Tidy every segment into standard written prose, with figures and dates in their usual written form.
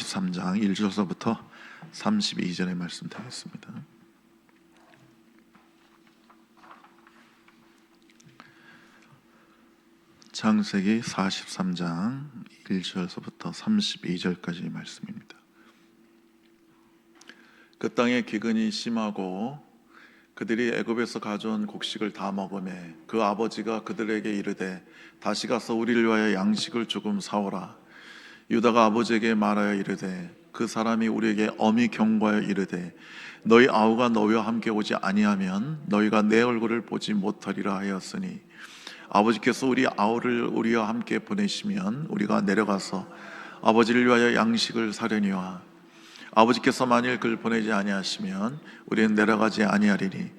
43장 1절서부터 32절의 말씀 드리겠습니다. 창세기 43장 1절서부터 32절까지의 말씀입니다. 그 땅에 기근이 심하고 그들이 애굽에서 가져온 곡식을 다 먹으매 그 아버지가 그들에게 이르되 다시 가서 우리를 위하여 양식을 조금 사오라. 유다가 아버지에게 말하여 이르되 그 사람이 우리에게 엄히 경고하여 이르되 너희 아우가 너희와 함께 오지 아니하면 너희가 내 얼굴을 보지 못하리라 하였으니 아버지께서 우리 아우를 우리와 함께 보내시면 우리가 내려가서 아버지를 위하여 양식을 사려니와 아버지께서 만일 그를 보내지 아니하시면 우리는 내려가지 아니하리니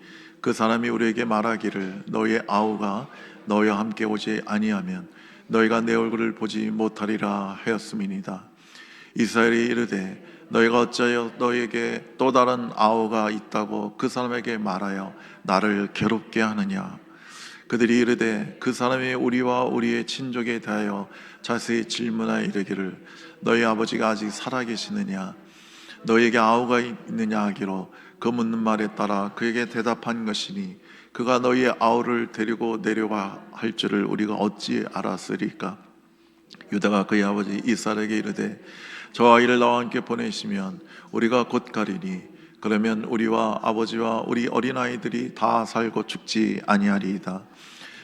그 사람이 우리에게 말하기를 너희의 아우가 너희와 함께 오지 아니하면 너희가 내 얼굴을 보지 못하리라 하였음이니이다. 이스라엘이 이르되 너희가 어찌하여 너희에게 또 다른 아우가 있다고 그 사람에게 말하여 나를 괴롭게 하느냐. 그들이 이르되 그 사람이 우리와 우리의 친족에 대하여 자세히 질문하여 이르기를 너희 아버지가 아직 살아계시느냐 너희에게 아우가 있느냐 하기로 그 묻는 말에 따라 그에게 대답한 것이니 그가 너희의 아우를 데리고 내려가 할 줄을 우리가 어찌 알았으리까. 유다가 그의 아버지 이스라엘에게 이르되 저 아이를 나와 함께 보내시면 우리가 곧 가리니 그러면 우리와 아버지와 우리 어린아이들이 다 살고 죽지 아니하리이다.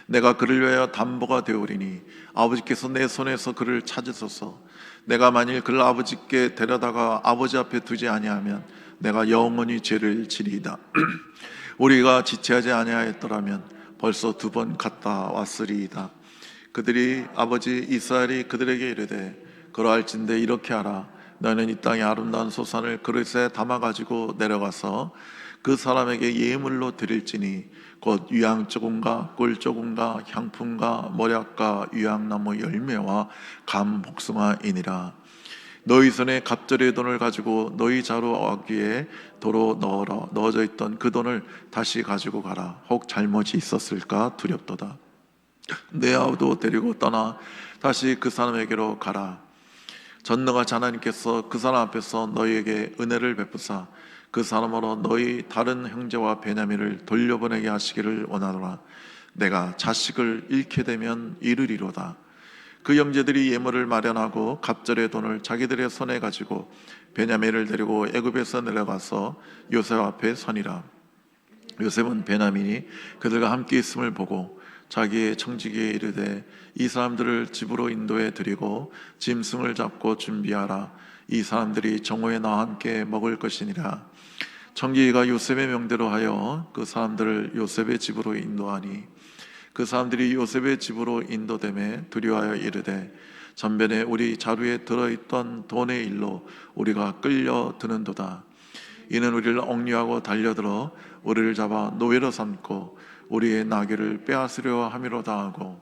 내가 그를 위하여 담보가 되오리니 아버지께서 내 손에서 그를 찾으소서. 내가 만일 그를 아버지께 데려다가 아버지 앞에 두지 아니하면 내가 영원히 죄를 지리이다. 우리가 지체하지 아니하였더라면 벌써 2번 갔다 왔으리이다. 그들이 아버지 이스라엘이 그들에게 이르되 그러할진대 이렇게 하라. 너는 이 땅의 아름다운 소산을 그릇에 담아가지고 내려가서 그 사람에게 예물로 드릴지니 곧 유향 조금과 꿀 조금과 향품과 머략과 유향나무 열매와 감 복숭아이니라. 너희 손에 갑절의 돈을 가지고 너희 자루 어귀에 도로 넣어져 있던 그 돈을 다시 가지고 가라. 혹 잘못이 있었을까 두렵도다. 내 아우도 데리고 떠나 다시 그 사람에게로 가라. 전능하신 하나님께서 그 사람 앞에서 너희에게 은혜를 베푸사 그 사람으로 너희 다른 형제와 베냐민을 돌려보내게 하시기를 원하노라. 내가 자식을 잃게 되면 이르리로다. 그 형제들이 예물을 마련하고 갑절의 돈을 자기들의 손에 가지고 베냐민을 데리고 애굽에서 내려가서 요셉 앞에 서니라. 요셉은 베냐민이 그들과 함께 있음을 보고 자기의 청지기에 이르되 이 사람들을 집으로 인도해 드리고 짐승을 잡고 준비하라. 이 사람들이 정오에 나와 함께 먹을 것이니라. 청지기가 요셉의 명대로 하여 그 사람들을 요셉의 집으로 인도하니 그 사람들이 요셉의 집으로 인도됨에 두려워하여 이르되 전변에 우리 자루에 들어있던 돈의 일로 우리가 끌려드는도다. 이는 우리를 억류하고 달려들어 우리를 잡아 노예로 삼고 우리의 나귀를 빼앗으려 함이로다 하고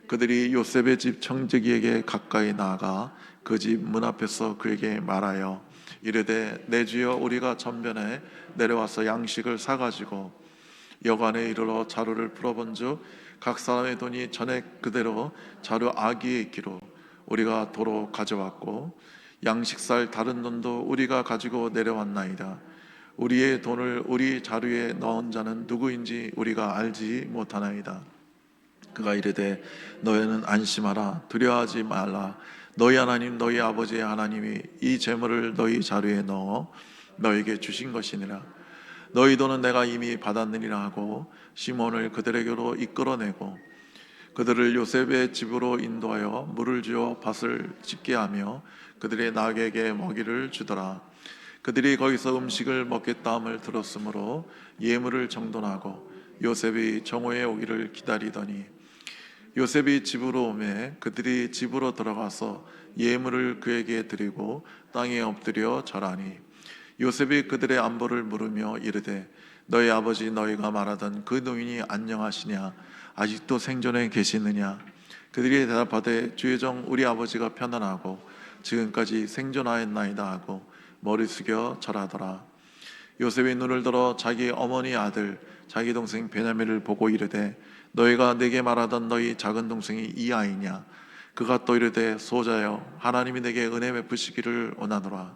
그들이 요셉의 집 청지기에게 가까이 나아가 그 집 문 앞에서 그에게 말하여 이르되 내 주여 우리가 전변에 내려와서 양식을 사가지고 여관에 이르러 자루를 풀어본즉 각 사람의 돈이 전에 그대로 자루 아기에 있기로 우리가 도로 가져왔고 양식살 다른 돈도 우리가 가지고 내려왔나이다. 우리의 돈을 우리 자루에 넣은 자는 누구인지 우리가 알지 못하나이다. 그가 이르되 너희는 안심하라. 두려워하지 말라. 너희 하나님 너희 아버지의 하나님이 이 재물을 너희 자루에 넣어 너희에게 주신 것이니라. 너희 돈은 내가 이미 받았느니라 하고 시몬을 그들에게로 이끌어내고 그들을 요셉의 집으로 인도하여 물을 주어 밭을 짓게 하며 그들의 나귀에게 먹이를 주더라. 그들이 거기서 음식을 먹겠다 함을 들었으므로 예물을 정돈하고 요셉이 정오에 오기를 기다리더니 요셉이 집으로 오매 그들이 집으로 들어가서 예물을 그에게 드리고 땅에 엎드려 절하니 요셉이 그들의 안보를 물으며 이르되 너희 아버지 너희가 말하던 그 노인이 안녕하시냐 아직도 생존해 계시느냐. 그들이 대답하되 주의 종 우리 아버지가 편안하고 지금까지 생존하였나이다 하고 머리 숙여 절하더라. 요셉이 눈을 들어 자기 어머니 아들 자기 동생 베냐민을 보고 이르되 너희가 내게 말하던 너희 작은 동생이 이 아이냐. 그가 또 이르되 소자여 하나님이 내게 은혜 베푸시기를 원하노라.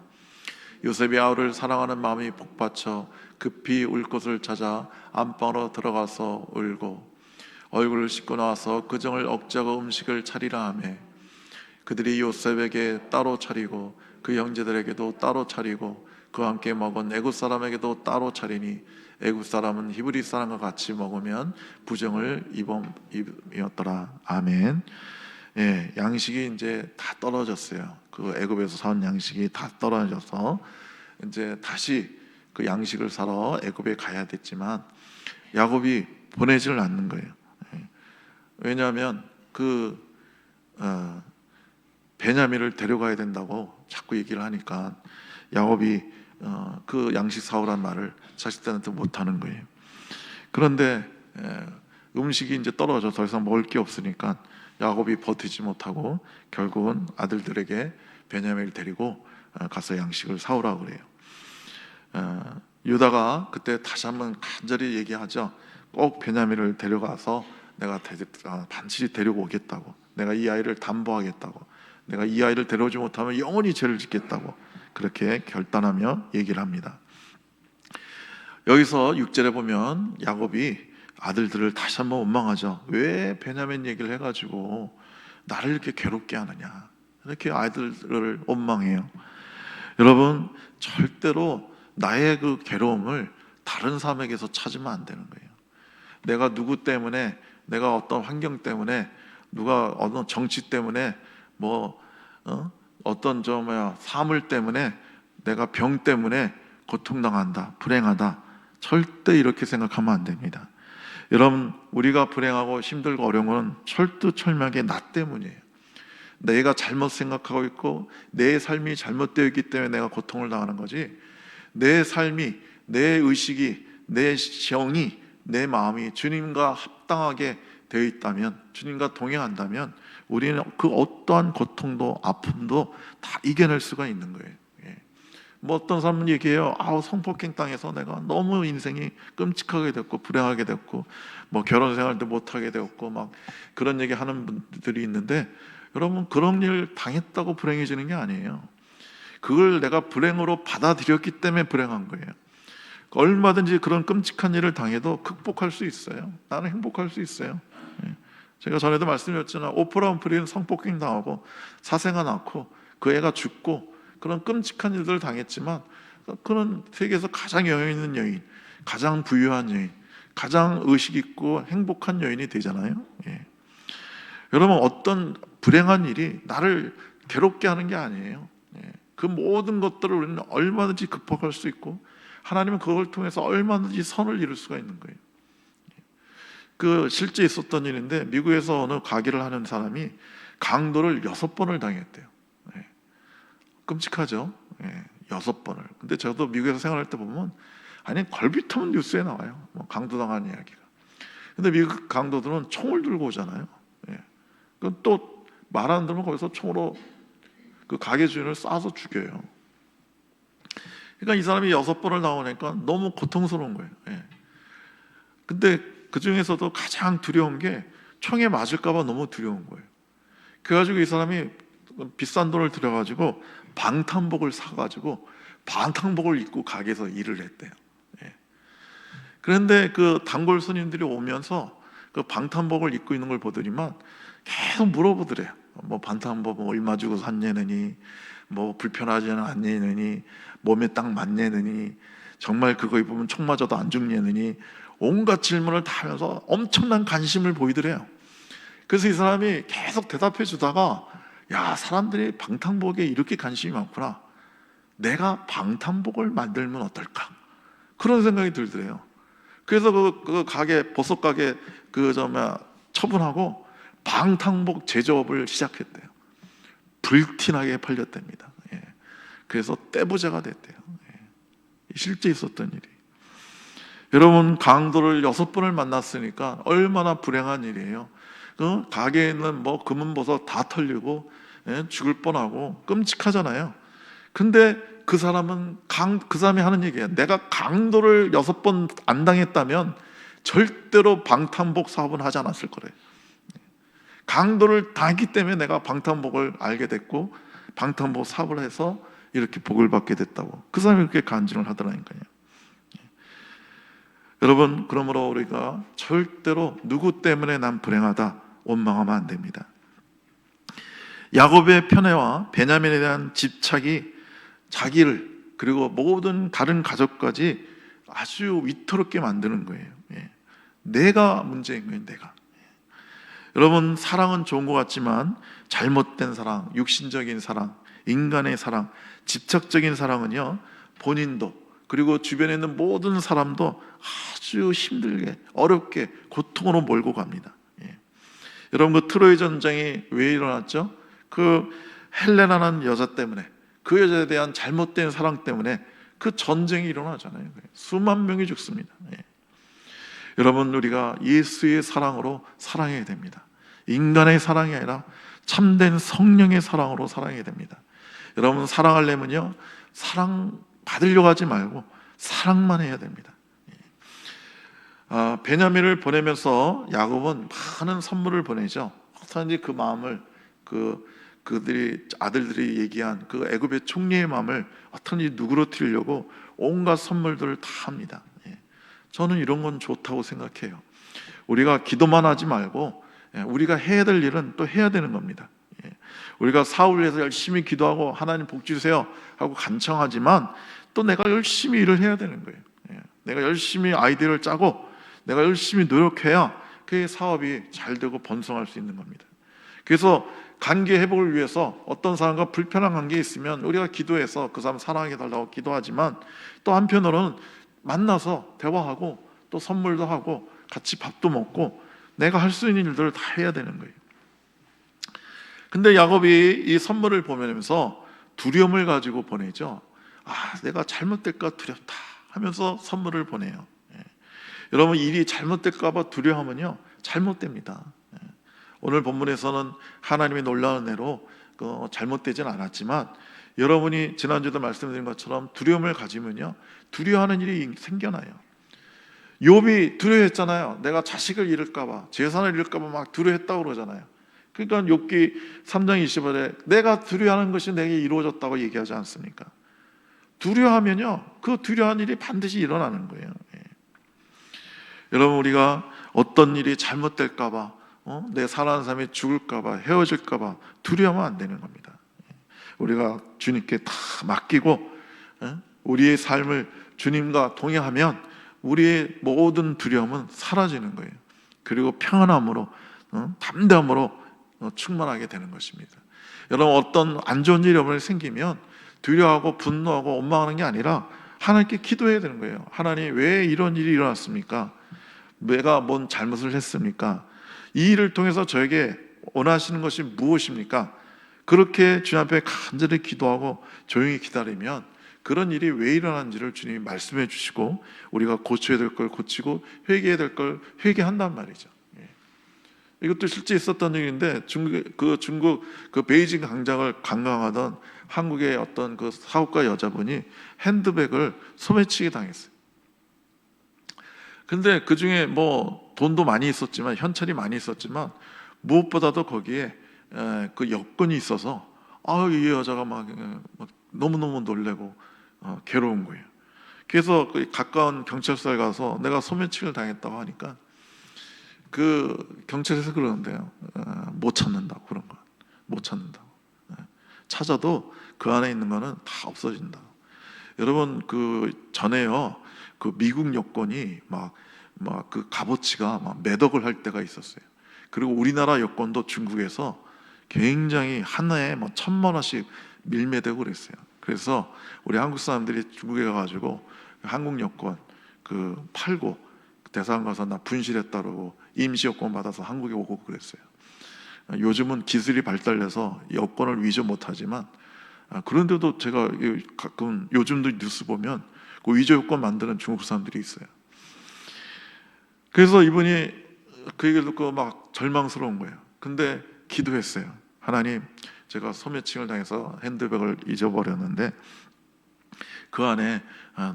요셉이 아우를 사랑하는 마음이 복받쳐 급히 울 곳을 찾아 안방으로 들어가서 울고 얼굴을 씻고 나와서 그 정을 억제하고 음식을 차리라 하매 그들이 요셉에게 따로 차리고 그 형제들에게도 따로 차리고 그와 함께 먹은 애굽 사람에게도 따로 차리니 애굽 사람은 히브리 사람과 같이 먹으면 부정을 입음이었더라. 아멘. 예, 양식이 이제 다 떨어졌어요. 그 애굽에서 사온 양식이 다 떨어져서 이제 다시 그 양식을 사러 애굽에 가야 됐지만 야곱이 보내지를 않는 거예요. 예. 왜냐하면 베냐민을 데려가야 된다고 자꾸 얘기를 하니까 야곱이 그 양식 사오란 말을 자식들한테 못하는 거예요. 그런데 음식이 이제 떨어져 더 이상 먹을 게 없으니까 야곱이 버티지 못하고 결국은 아들들에게 베냐민을 데리고 가서 양식을 사오라고 그래요. 유다가 그때 다시 한번 간절히 얘기하죠. 꼭 베냐민을 데려가서 내가 반드시 데리고 오겠다고, 내가 이 아이를 담보하겠다고, 내가 이 아이를 데려오지 못하면 영원히 죄를 짓겠다고 그렇게 결단하며 얘기를 합니다. 여기서 6절에 보면 야곱이 아들들을 다시 한번 원망하죠. 왜 베냐민 얘기를 해가지고 나를 이렇게 괴롭게 하느냐, 이렇게 아이들을 원망해요. 여러분, 절대로 나의 그 괴로움을 다른 사람에게서 찾으면 안 되는 거예요. 내가 누구 때문에, 내가 어떤 환경 때문에, 누가 어떤 정치 때문에, 어떤 사물 때문에, 내가 병 때문에 고통당한다, 불행하다, 절대 이렇게 생각하면 안 됩니다. 여러분, 우리가 불행하고 힘들고 어려운 건 철두철미하게 나 때문이에요. 내가 잘못 생각하고 있고 내 삶이 잘못되어 있기 때문에 내가 고통을 당하는 거지, 내 삶이, 내 의식이, 내 정이, 내 마음이 주님과 합당하게 되어 있다면, 주님과 동행한다면 우리는 그 어떠한 고통도 아픔도 다 이겨낼 수가 있는 거예요. 어떤 사람은 얘기해요. 성폭행 당해서 내가 너무 인생이 끔찍하게 됐고 불행하게 됐고 결혼 생활도 못하게 되었고 막 그런 얘기 하는 분들이 있는데, 여러분, 그런 일 당했다고 불행해지는 게 아니에요. 그걸 내가 불행으로 받아들였기 때문에 불행한 거예요. 얼마든지 그런 끔찍한 일을 당해도 극복할 수 있어요. 나는 행복할 수 있어요. 제가 전에도 말씀드렸잖아요. 오프라 윈프리는 성폭행 당하고 사생아 낳고 그 애가 죽고 그런 끔찍한 일들을 당했지만 그는 세계에서 가장 여유 있는 여인, 가장 부유한 여인, 가장 의식 있고 행복한 여인이 되잖아요. 여러분, 어떤 불행한 일이 나를 괴롭게 하는 게 아니에요. 그 모든 것들을 우리는 얼마든지 극복할 수 있고 하나님은 그걸 통해서 얼마든지 선을 이룰 수가 있는 거예요. 그 실제 있었던 일인데, 미국에서 어느 가게를 하는 사람이 강도를 6번을 당했대요. 끔찍하죠. 6번을. 근데 저도 미국에서 생활할 때 보면 걸핏하면 뉴스에 나와요. 강도당한 이야기가. 근데 미국 강도들은 총을 들고 오잖아요. 그럼 또 말 안 들으면 거기서 총으로 그 가게 주인을 쏴서 죽여요. 그러니까 이 사람이 6번을 나오니까 너무 고통스러운 거예요. 근데 그 중에서도 가장 두려운 게 총에 맞을까봐 너무 두려운 거예요. 그래가지고 이 사람이 비싼 돈을 들여가지고 방탄복을 사가지고 방탄복을 입고 가게에서 일을 했대요. 그런데 그 단골 손님들이 오면서 그 방탄복을 입고 있는 걸 보더니만 계속 물어보더래요. 방탄복 얼마 주고 샀냐느니, 불편하지는 않냐느니, 몸에 딱 맞냐느니, 정말 그거 입으면 총 맞아도 안 죽냐느니, 온갖 질문을 다 하면서 엄청난 관심을 보이더래요. 그래서 이 사람이 계속 대답해 주다가, 야, 사람들이 방탄복에 이렇게 관심이 많구나, 내가 방탄복을 만들면 어떨까, 그런 생각이 들더래요. 그래서 그 가게, 버섯 가게 처분하고 방탄복 제조업을 시작했대요. 불티나게 팔렸답니다. 그래서 떼부자가 됐대요. 실제 있었던 일이. 여러분, 강도를 6번을 만났으니까 얼마나 불행한 일이에요. 그 가게에 있는 금은버섯 다 털리고 죽을 뻔하고 끔찍하잖아요. 근데 그 사람이 하는 얘기예요. 내가 강도를 6번 안 당했다면 절대로 방탄복 사업은 하지 않았을 거래요. 강도를 당했기 때문에 내가 방탄복을 알게 됐고 방탄복 사업을 해서 이렇게 복을 받게 됐다고 그 사람이 그렇게 간증을 하더라니까요. 여러분, 그러므로 우리가 절대로 누구 때문에 난 불행하다 원망하면 안 됩니다. 야곱의 편애와 베냐민에 대한 집착이 자기를 그리고 모든 다른 가족까지 아주 위태롭게 만드는 거예요. 내가 문제인 거예요. 내가. 여러분, 사랑은 좋은 것 같지만 잘못된 사랑, 육신적인 사랑, 인간의 사랑, 집착적인 사랑은요, 본인도 그리고 주변에 있는 모든 사람도 아주 힘들게 어렵게 고통으로 몰고 갑니다. 여러분, 그 트로이 전쟁이 왜 일어났죠? 그 헬레나라는 여자 때문에, 그 여자에 대한 잘못된 사랑 때문에 그 전쟁이 일어나잖아요. 수만 명이 죽습니다. 여러분, 우리가 예수의 사랑으로 사랑해야 됩니다. 인간의 사랑이 아니라 참된 성령의 사랑으로 사랑해야 됩니다. 여러분, 사랑하려면요, 사랑 받으려고 하지 말고 사랑만 해야 됩니다. 베냐민을 보내면서 야곱은 많은 선물을 보내죠. 어떤지 그 마음을 그들이 아들들이 얘기한 그 애굽의 총리의 마음을 어떤지 누그러뜨리려고 온갖 선물들을 다 합니다. 저는 이런 건 좋다고 생각해요. 우리가 기도만 하지 말고 우리가 해야 될 일은 또 해야 되는 겁니다. 우리가 사업을 위해서 열심히 기도하고 하나님 복 주세요 하고 간청하지만 또 내가 열심히 일을 해야 되는 거예요. 내가 열심히 아이디어를 짜고 내가 열심히 노력해야 그 사업이 잘 되고 번성할 수 있는 겁니다. 그래서 관계 회복을 위해서 어떤 사람과 불편한 관계에 있으면 우리가 기도해서 그 사람 사랑해 달라고 기도하지만 또 한편으로는 만나서 대화하고 또 선물도 하고 같이 밥도 먹고 내가 할 수 있는 일들을 다 해야 되는 거예요. 근데 야곱이 이 선물을 보면서 두려움을 가지고 보내죠. 내가 잘못될까 두렵다 하면서 선물을 보내요. 여러분, 일이 잘못될까 봐 두려워하면요 잘못됩니다. 오늘 본문에서는 하나님의 놀라운 은혜로 잘못되진 않았지만 여러분이 지난주에도 말씀드린 것처럼 두려움을 가지면요 두려워하는 일이 생겨나요. 욥이 두려워했잖아요. 내가 자식을 잃을까 봐, 재산을 잃을까 봐 막 두려워했다고 그러잖아요. 그러니까 욥기 3장 20절에 내가 두려워하는 것이 내게 이루어졌다고 얘기하지 않습니까? 두려워하면요 그 두려워한 일이 반드시 일어나는 거예요. 여러분, 우리가 어떤 일이 잘못될까 봐, 내 사랑하는 사람이 죽을까 봐, 헤어질까 봐 두려워하면 안 되는 겁니다. 우리가 주님께 다 맡기고 우리의 삶을 주님과 동행하면 우리의 모든 두려움은 사라지는 거예요. 그리고 평안함으로 담대함으로 충만하게 되는 것입니다. 여러분, 어떤 안 좋은 일이 생기면 두려워하고 분노하고 원망하는 게 아니라 하나님께 기도해야 되는 거예요. 하나님, 왜 이런 일이 일어났습니까? 내가 뭔 잘못을 했습니까? 이 일을 통해서 저에게 원하시는 것이 무엇입니까? 그렇게 주님 앞에 간절히 기도하고 조용히 기다리면 그런 일이 왜 일어난지를 주님이 말씀해 주시고 우리가 고쳐야 될 걸 고치고 회개해야 될 걸 회개한단 말이죠. 이것도 실제 있었던 일인데 중국 그 베이징 광장을 관광하던 한국의 어떤 그 사업가 여자분이 핸드백을 소매치기 당했어요. 근데 그 중에 뭐 돈도 많이 있었지만 현찰이 많이 있었지만 무엇보다도 거기에 그 여권이 있어서 이 여자가 막 너무너무 놀래고 괴로운 거예요. 그래서 그 가까운 경찰서에 가서 내가 소매치기를 당했다고 하니까 그 경찰에서 그러는데요, 못 찾는다고, 그런 거 못 찾는다고. 찾아도 그 안에 있는 거는 다 없어진다. 여러분, 그 전에요 그 미국 여권이 막 그 값어치가 막 몇 억을 할 때가 있었어요. 그리고 우리나라 여권도 중국에서 굉장히 하나에 뭐 1,000만 원씩 밀매되고 그랬어요. 그래서 우리 한국 사람들이 중국에 가가지고 한국 여권 그 팔고 대사관 가서 나 분실했다고 임시 여권 받아서 한국에 오고 그랬어요. 요즘은 기술이 발달해서 여권을 위조 못하지만 그런데도 제가 가끔 요즘도 뉴스 보면 그 위조 여권 만드는 중국 사람들이 있어요. 그래서 이분이 그 얘기를 듣고 막 절망스러운 거예요. 근데 기도했어요. 하나님, 제가 소매치기를 당해서 핸드백을 잊어버렸는데 그 안에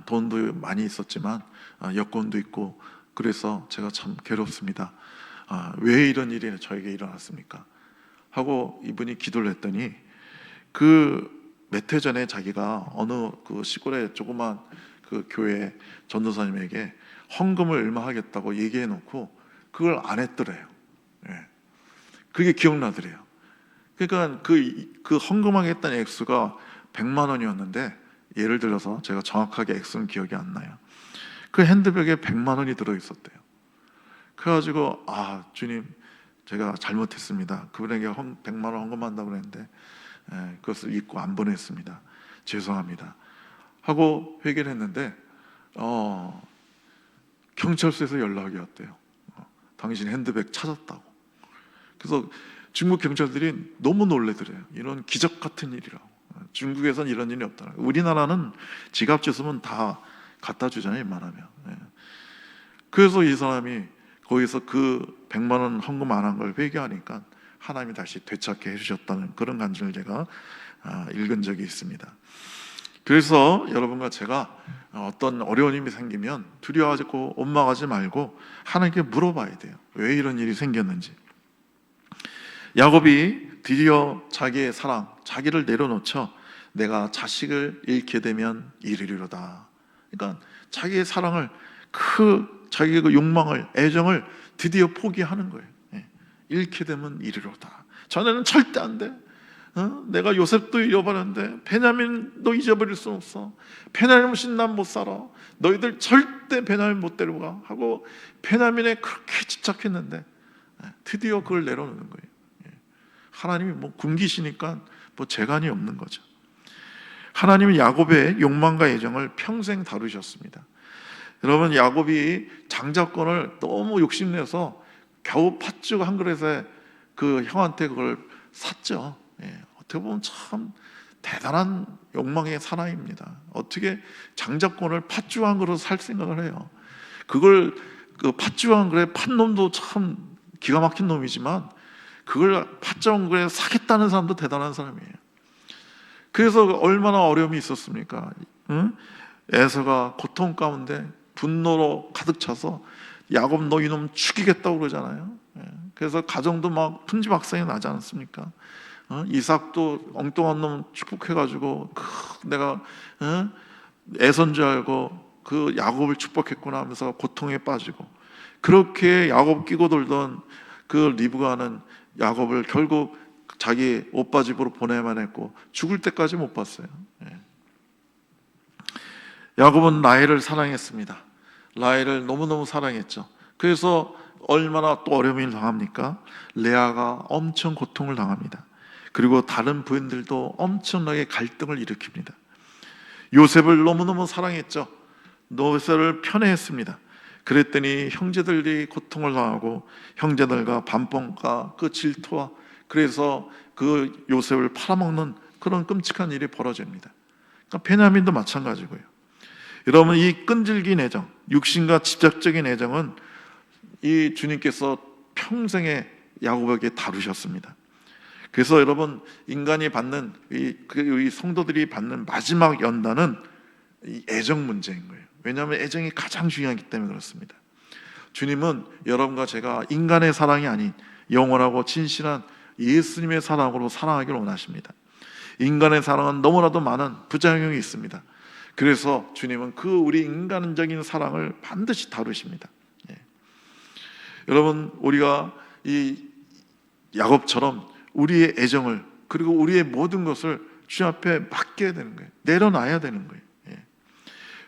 돈도 많이 있었지만 여권도 있고 그래서 제가 참 괴롭습니다. 왜 이런 일이 저에게 일어났습니까? 하고 이분이 기도를 했더니 그 몇 해 전에 자기가 어느 그 시골의 조그만 그 교회 전도사님에게 헌금을 얼마 하겠다고 얘기해 놓고 그걸 안 했더래요. 예. 그게 기억나더래요. 그러니까 그 헌금하겠다는 액수가 100만 원이었는데, 예를 들어서 제가 정확하게 액수는 기억이 안 나요. 그 핸드백에 100만 원이 들어 있었대요. 그래가지고 주님, 제가 잘못했습니다. 그분에게 100만 원 헌금한다고 그랬는데 그것을 잊고 안 보냈습니다. 죄송합니다. 하고 회개를 했는데 경찰서에서 연락이 왔대요. 당신 핸드백 찾았다고. 그래서 중국 경찰들이 너무 놀래더래요. 이런 기적 같은 일이라고. 중국에선 이런 일이 없다는 거예요. 우리나라는 지갑 주스면 다 갖다 주잖아요, 웬만하면. 그래서 이 사람이 거기서 그 100만 원 헌금 안 한 걸 회개하니까 하나님이 다시 되찾게 해주셨다는 그런 간증을 제가 읽은 적이 있습니다. 그래서 여러분과 제가 어떤 어려운 일이 생기면 두려워하지 원망하지 말고 하나님께 물어봐야 돼요. 왜 이런 일이 생겼는지. 야곱이 드디어 자기의 사랑, 자기를 내려놓죠. 내가 자식을 잃게 되면 이르리로다. 그러니까 자기의 사랑을, 자기의 그 욕망을, 애정을 드디어 포기하는 거예요. 잃게 되면 이르리로다. 전에는 절대 안 돼. 내가 요셉도 잃어버렸는데 베냐민도 잊어버릴 수 없어. 베냐민 없이 난 못 살아. 너희들 절대 베냐민 못 데려가 하고 베냐민에 그렇게 집착했는데 드디어 그걸 내려놓는 거예요. 하나님이 굶기시니까 재간이 없는 거죠. 하나님은 야곱의 욕망과 애정을 평생 다루셨습니다. 여러분, 야곱이 장자권을 너무 욕심내서 겨우 팥죽 한 그릇에 그 형한테 그걸 샀죠. 어떻게 보면 참 대단한 욕망의 사나이입니다. 어떻게 장자권을 팥죽 한 그릇 살 생각을 해요. 그걸 그 팥죽 한 그릇에 판 놈도 참 기가 막힌 놈이지만 그걸 팥죽 한 그릇에 사겠다는 사람도 대단한 사람이에요. 그래서 얼마나 어려움이 있었습니까? 에서가 고통 가운데 분노로 가득 차서 야곱 너 이놈 죽이겠다고 그러잖아요. 그래서 가정도 막 풍지박산이 나지 않습니까? 이삭도 엉뚱한 놈 축복해가지고 내가 애선 줄 알고 그 야곱을 축복했구나 하면서 고통에 빠지고, 그렇게 야곱 끼고 돌던 그 리브가는 야곱을 결국 자기 오빠 집으로 보내야만 했고 죽을 때까지 못 봤어요. 야곱은 라헬을 사랑했습니다. 라헬을 너무너무 사랑했죠. 그래서 얼마나 또 어려움을 당합니까? 레아가 엄청 고통을 당합니다. 그리고 다른 부인들도 엄청나게 갈등을 일으킵니다. 요셉을 너무너무 사랑했죠. 요셉을 편애했습니다. 그랬더니 형제들이 고통을 당하고 형제들과 반봉과 그 질투와, 그래서 그 요셉을 팔아먹는 그런 끔찍한 일이 벌어집니다. 그러니까 베냐민도 마찬가지고요. 여러분, 이 끈질긴 애정, 육신과 집착적인 애정은 이 주님께서 평생에 야곱에게 다루셨습니다. 그래서 여러분, 인간이 받는 이 성도들이 받는 마지막 연단은 이 애정 문제인 거예요. 왜냐하면 애정이 가장 중요하기 때문에 그렇습니다. 주님은 여러분과 제가 인간의 사랑이 아닌 영원하고 진실한 예수님의 사랑으로 사랑하기를 원하십니다. 인간의 사랑은 너무나도 많은 부작용이 있습니다. 그래서 주님은 그 우리 인간적인 사랑을 반드시 다루십니다. 여러분, 우리가 이 야곱처럼 우리의 애정을, 그리고 우리의 모든 것을 주 앞에 맡겨야 되는 거예요. 내려놔야 되는 거예요.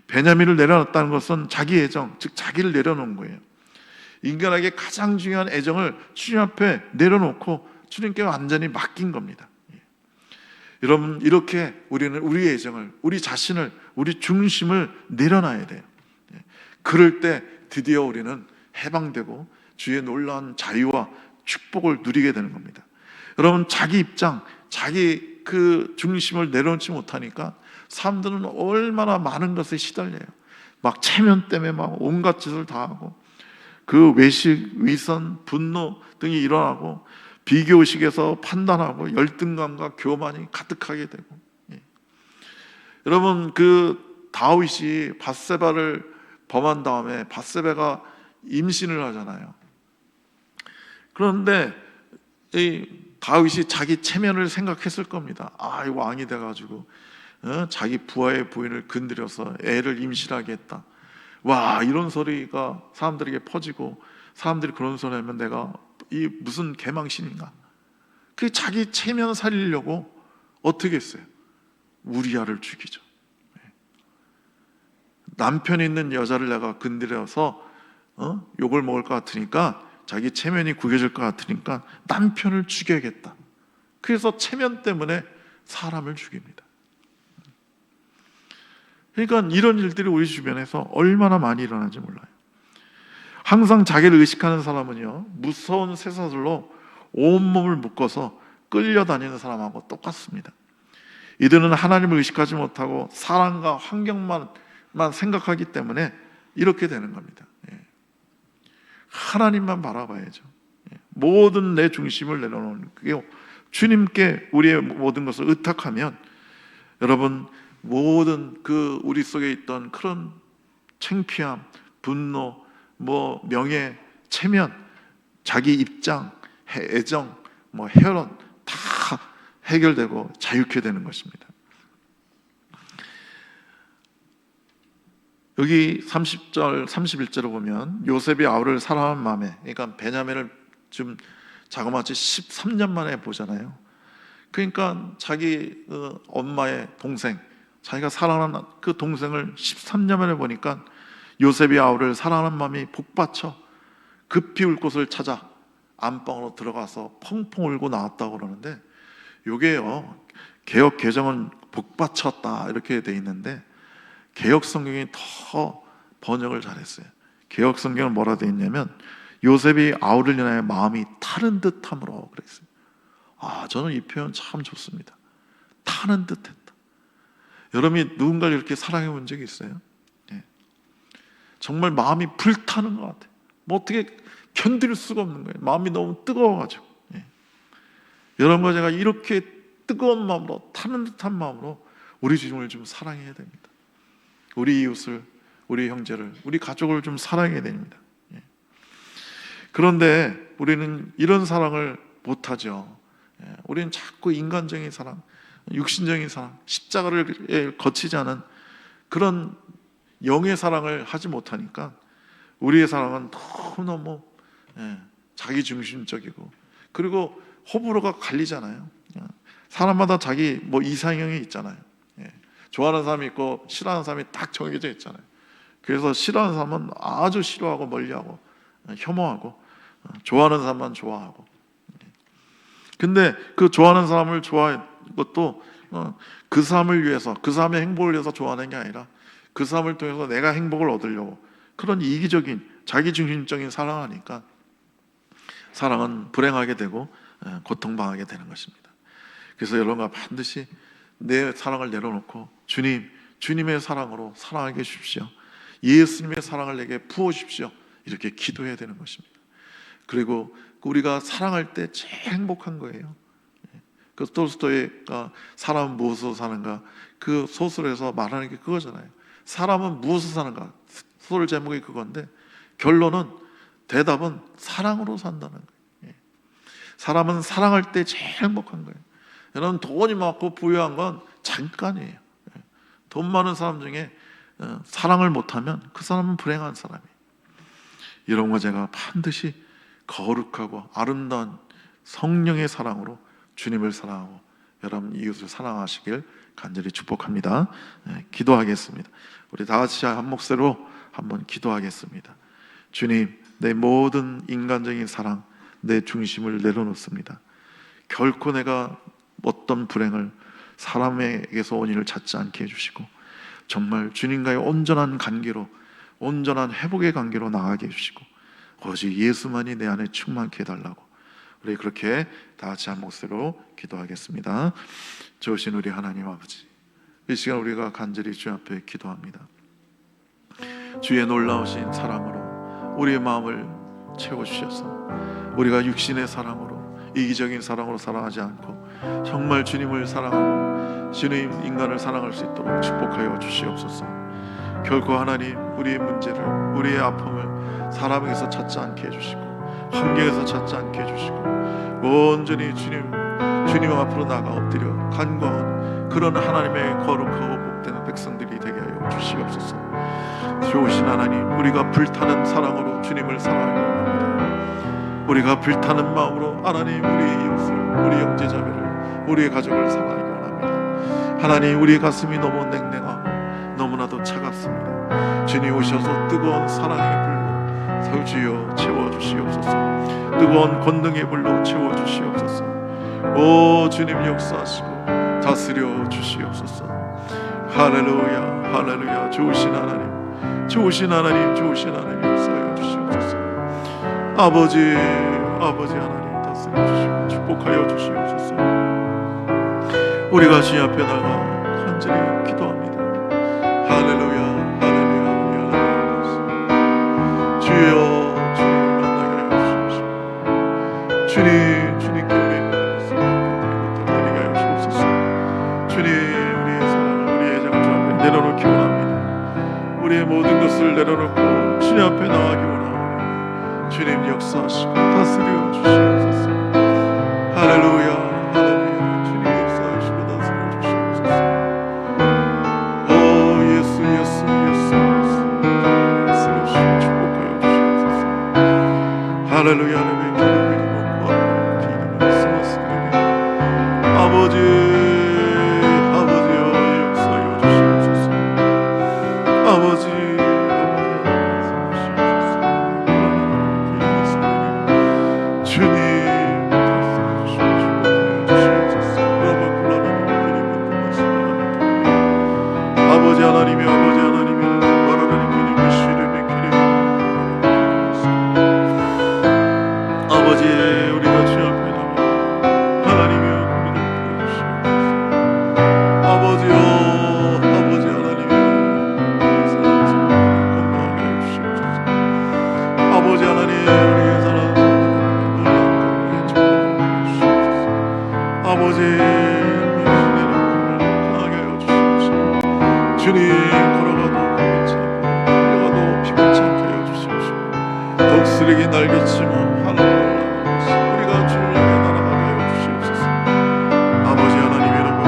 베냐민을 내려놨다는 것은 자기 애정, 즉 자기를 내려놓은 거예요. 인간에게 가장 중요한 애정을 주님 앞에 내려놓고 주님께 완전히 맡긴 겁니다. 여러분, 이렇게 우리는 우리의 애정을, 우리 자신을, 우리 중심을 내려놔야 돼요. 그럴 때 드디어 우리는 해방되고 주의 놀라운 자유와 축복을 누리게 되는 겁니다. 여러분, 자기 입장, 자기 그 중심을 내려놓지 못하니까 사람들은 얼마나 많은 것에 시달려요. 막 체면 때문에 막 온갖 짓을 다 하고, 그 외식, 위선, 분노 등이 일어나고, 비교의식에서 판단하고 열등감과 교만이 가득하게 되고. 여러분, 그 다윗이 밧세바를 범한 다음에 밧세바가 임신을 하잖아요. 그런데 이 다윗이 자기 체면을 생각했을 겁니다. 이 왕이 돼가지고 자기 부하의 부인을 건드려서 애를 임신하게 했다. 와, 이런 소리가 사람들에게 퍼지고 사람들이 그런 소리 하면 내가 이 무슨 개망신인가. 그 자기 체면 살리려고 어떻게 했어요? 우리아를 죽이죠. 남편이 있는 여자를 내가 건드려서 욕을 먹을 것 같으니까, 자기 체면이 구겨질 것 같으니까 남편을 죽여야겠다. 그래서 체면 때문에 사람을 죽입니다. 그러니까 이런 일들이 우리 주변에서 얼마나 많이 일어나는지 몰라요. 항상 자기를 의식하는 사람은요, 무서운 쇠사슬로 온몸을 묶어서 끌려다니는 사람하고 똑같습니다. 이들은 하나님을 의식하지 못하고 사랑과 환경만 생각하기 때문에 이렇게 되는 겁니다. 하나님만 바라봐야죠. 모든 내 중심을 내려놓는 그게 주님께 우리의 모든 것을 의탁하면, 여러분, 모든 그 우리 속에 있던 그런 창피함, 분노, 명예, 체면, 자기 입장, 애정, 혈연 다 해결되고 자유케 되는 것입니다. 여기 30절, 31절을 보면 요셉이 아우를 사랑하는 마음에, 그러니까 베냐민을 좀 자그마치 13년 만에 보잖아요. 그러니까 자기 엄마의 동생, 자기가 사랑하는 그 동생을 13년 만에 보니까 요셉이 아우를 사랑하는 마음이 복받쳐 급히 울 곳을 찾아 안방으로 들어가서 펑펑 울고 나왔다고 그러는데, 요게요, 개역 개정은 복받쳤다 이렇게 돼 있는데 개역 성경이 더 번역을 잘했어요. 개역 성경은 뭐라 돼 있냐면 요셉이 아우를 인하여 마음이 타는 듯함으로 그랬어요. 저는 이 표현 참 좋습니다. 타는 듯했다. 여러분이 누군가를 이렇게 사랑해 본 적이 있어요? 정말 마음이 불타는 것 같아요. 어떻게 견딜 수가 없는 거예요. 마음이 너무 뜨거워가지고. 여러분과 제가 이렇게 뜨거운 마음으로, 타는 듯한 마음으로 우리 주님을 좀 사랑해야 됩니다. 우리 이웃을, 우리 형제를, 우리 가족을 좀 사랑해야 됩니다. 그런데 우리는 이런 사랑을 못하죠. 우리는 자꾸 인간적인 사랑, 육신적인 사랑, 십자가를 거치지 않은 그런 영의 사랑을 하지 못하니까 우리의 사랑은 너무너무 자기중심적이고, 그리고 호불호가 갈리잖아요. 사람마다 자기 이상형이 있잖아요. 좋아하는 사람이 있고 싫어하는 사람이 딱 정해져 있잖아요. 그래서 싫어하는 사람은 아주 싫어하고 멀리하고 혐오하고, 좋아하는 사람만 좋아하고. 근데 그 좋아하는 사람을 좋아하는 것도 그 사람을 위해서, 그 사람의 행복을 위해서 좋아하는 게 아니라 그 사람을 통해서 내가 행복을 얻으려고, 그런 이기적인 자기중심적인 사랑을 하니까 사랑은 불행하게 되고 고통당하게 되는 것입니다. 그래서 여러분과 반드시 내 사랑을 내려놓고 주님의 사랑으로 사랑하게 해주십시오. 예수님의 사랑을 내게 부어주십시오. 이렇게 기도해야 되는 것입니다. 그리고 우리가 사랑할 때 제일 행복한 거예요. 그 톨스토이가 사람은 무엇으로 사는가, 그 소설에서 말하는 게 그거잖아요. 사람은 무엇으로 사는가, 소설 제목이 그건데 결론은, 대답은 사랑으로 산다는 거예요. 사람은 사랑할 때 제일 행복한 거예요. 여러분, 돈이 많고 부유한 건 잠깐이에요. 돈 많은 사람 중에 사랑을 못하면 그 사람은 불행한 사람이에요. 이런 거 제가 반드시 거룩하고 아름다운 성령의 사랑으로 주님을 사랑하고 여러분 이웃을 사랑하시길 간절히 축복합니다. 기도하겠습니다. 우리 다 같이 한 목소리로 한번 기도하겠습니다. 주님, 내 모든 인간적인 사랑, 내 중심을 내려놓습니다. 결코 내가 어떤 불행을, 사람에게서 온 일을 찾지 않게 해주시고, 정말 주님과의 온전한 관계로, 온전한 회복의 관계로 나가게 해주시고, 오직 예수만이 내 안에 충만케 해달라고, 우리 그렇게 다 같이 한 목소리로 기도하겠습니다. 좋으신 우리 하나님 아버지, 이 시간 우리가 간절히 주 앞에 기도합니다. 주의 놀라우신 사랑으로 우리의 마음을 채워주셔서 우리가 육신의 사랑으로, 이기적인 사랑으로 사랑하지 않고 정말 주님을 사랑하고 주님 인간을 사랑할 수 있도록 축복하여 주시옵소서. 결코 하나님, 우리의 문제를, 우리의 아픔을 사람에게서 찾지 않게 해주시고 환경에서 찾지 않게 해주시고 온전히 주님 앞으로 나가 엎드려 간구하는 그런 하나님의 거룩하고 복된 백성들이 되게 하여 주시옵소서. 좋으신 하나님, 우리가 불타는 사랑으로 주님을 사랑하기 원합니다. 우리가 불타는 마음으로 하나님, 우리의 이웃을, 우리 형제자매를, 우리의 가족을 사랑하기 원합니다. 하나님, 우리의 가슴이 너무 냉랭하고 너무나도 차갑습니다. 주님 오셔서 뜨거운 사랑의 불로 주여 채워주시옵소서. 뜨거운 권능의 불로 채워주시옵소서. 오 주님 역사하시고 다스려 주시옵소서. 할렐루야, 할렐루야. 좋으신 하나님, 좋으신 하나님, 좋으신 하나님 역사하여 주시옵소서. 아버지 하나님 다스려 주시고 축복하여 주시옵소서. 우리가 주님 앞에 나가 간절히 기도합니다. 할렐루야, 할렐루야, 할렐루야. 주여 주님을 만나게 하여 주시옵소서. 주님께 우리의 말씀을 드리게 하여 주옵소서. 주님, 우리의 사랑을, 우리의 애정을 주 앞에 내려놓기 원합니다. 우리의 모든 것을 내려놓고 주님 앞에 나가기 원하오니 주님 역사하시고 다스려 주시옵소서. 할렐루야, 할렐루야. 주님 역사하시고 다스려 주시옵소서. 오 예수, 예수, 예수, 예수. 다스려 주시고 축복하여 주시옵소서. 할렐루야, 할렐루야. 아버지, 아버지여 역사하여 주시옵소서. 아버지, 주님 다스려 주시고 축복하여 주시옵소서. 아버지 하나님이, 아버지 하나님이 말하라니 주님의 시름의 기름이 아버지, 우리가 주 앞에 나와 하나님이여 아버지여, 아버지 하나님이여 우리 사랑하는 성도를 건강하게 해주시옵소서. 아버지 하나님, 우리의 사랑하는 성도를 놀라운 축복하게 해주시옵소서. 아버지 미신의 능력을 강하게 하여 주시옵소서. 주님 걸어가도 가면치 않고 달려가도 피곤치 않게 하여 주시옵소서. 독수리기 날개치며 하늘을 날아가면서 우리가 주를 향해 날아가게 하여 주시옵소서. 아버지 하나님 이름으로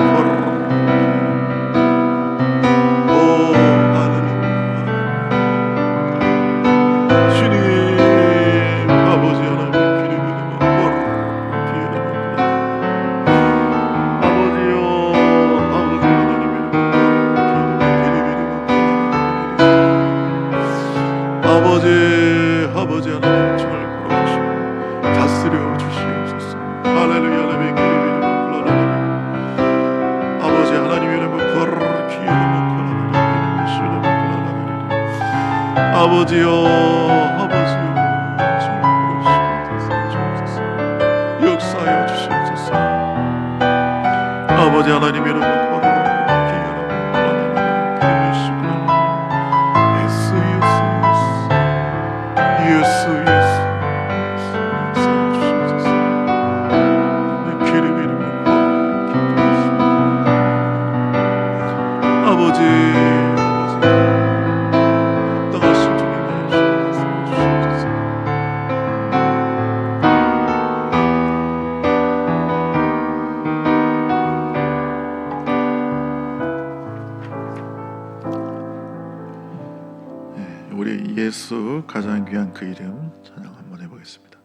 아버지 하나님 정말 걸어주시고 다스려 주시옵소서. 할렐루야, 할렐루야. 아버지 하나님 이름으로 아버지여, 아버지여 정말 걸어주시고 다스려 주옵소서. 역사하여 주시옵소서. 아버지 하나님 이름으로 우리 예수 가장 귀한 그 이름 찬양 한번 해보겠습니다.